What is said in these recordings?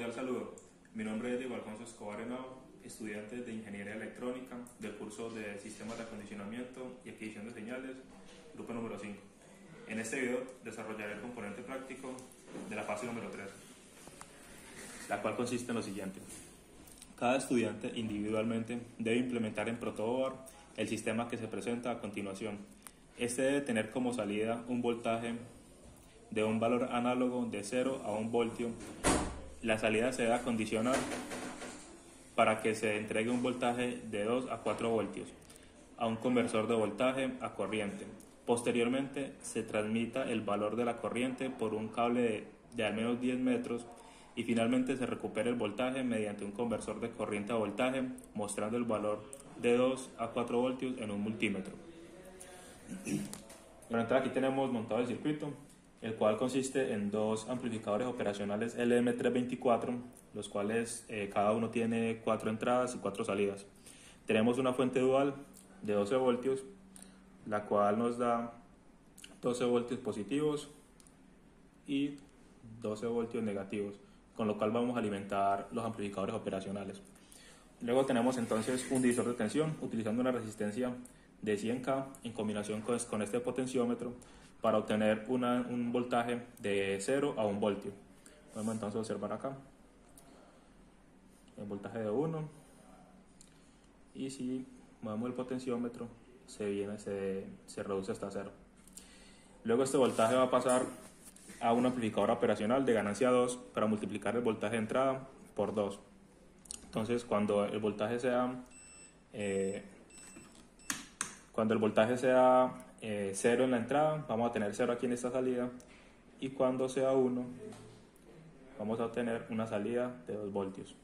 cordial saludo. Mi nombre es Diego Alfonso Escobar Henao, estudiante de Ingeniería Electrónica del curso de Sistemas de Acondicionamiento y Adquisición de Señales, grupo número 5. En este video desarrollaré el componente práctico de la fase número 3, la cual consiste en lo siguiente. Cada estudiante individualmente debe implementar en protoboard el sistema que se presenta a continuación. Este debe tener como salida un voltaje de un valor análogo de 0 a 1 voltio. La salida se debe acondicionar para que se entregue un voltaje de 2 a 4 voltios a un conversor de voltaje a corriente. Posteriormente se transmita el valor de la corriente por un cable de al menos 10 metros y finalmente se recupere el voltaje mediante un conversor de corriente a voltaje mostrando el valor de 2 a 4 voltios en un multímetro. Bueno, entonces aquí tenemos montado el circuito, el cual consiste en dos amplificadores operacionales LM324, los cuales cada uno tiene 4 entradas y 4 salidas. Tenemos una fuente dual de 12 voltios, la cual nos da 12 voltios positivos y 12 voltios negativos, con lo cual vamos a alimentar los amplificadores operacionales. Luego tenemos entonces un divisor de tensión utilizando una resistencia de 100K en combinación con este potenciómetro para obtener un voltaje de 0 a 1 voltio. Podemos entonces observar acá el voltaje de 1 y si movemos el potenciómetro se reduce hasta 0. Luego este voltaje va a pasar a un amplificador operacional de ganancia 2 para multiplicar el voltaje de entrada por 2. Entonces cuando el voltaje sea 0 en la entrada, vamos a tener 0 aquí en esta salida, y cuando sea 1 vamos a obtener una salida de 2 voltios.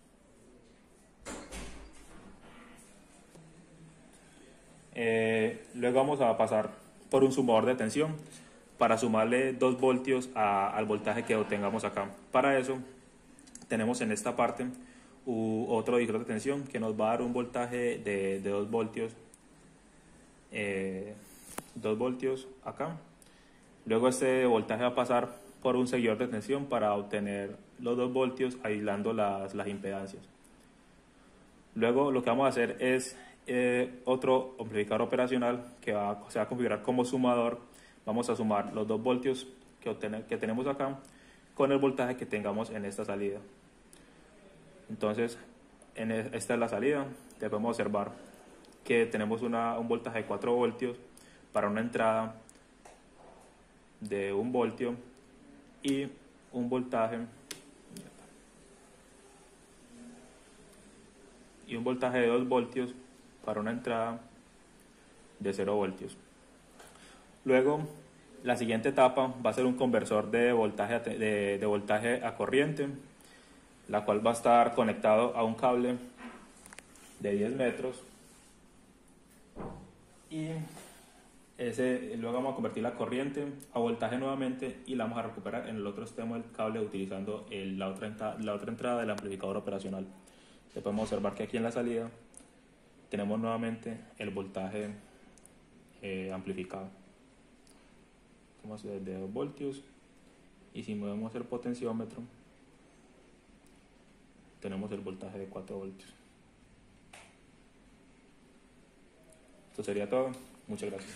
Luego vamos a pasar por un sumador de tensión para sumarle 2 voltios al voltaje que obtengamos acá. Para eso tenemos en esta parte otro divisor de tensión que nos va a dar un voltaje de 2 voltios. 2 voltios acá. Luego este voltaje va a pasar por un seguidor de tensión para obtener los 2 voltios aislando las impedancias. Luego lo que vamos a hacer es otro amplificador operacional que se va a configurar como sumador. Vamos a sumar los 2 voltios que tenemos acá con el voltaje que tengamos en esta salida. Entonces esta es la salida. Ya podemos observar que tenemos un voltaje de 4 voltios para una entrada de 1 voltio y un voltaje de 2 voltios para una entrada de 0 voltios. Luego la siguiente etapa va a ser un conversor de voltaje a corriente, la cual va a estar conectado a un cable de 10 metros y luego vamos a convertir la corriente a voltaje nuevamente y la vamos a recuperar en el otro extremo del cable utilizando la otra entrada del amplificador operacional. Ya podemos observar que aquí en la salida tenemos nuevamente el voltaje amplificado. Vamos a hacer de 2 voltios y si movemos el potenciómetro tenemos el voltaje de 4 voltios. Esto sería todo. Muchas gracias.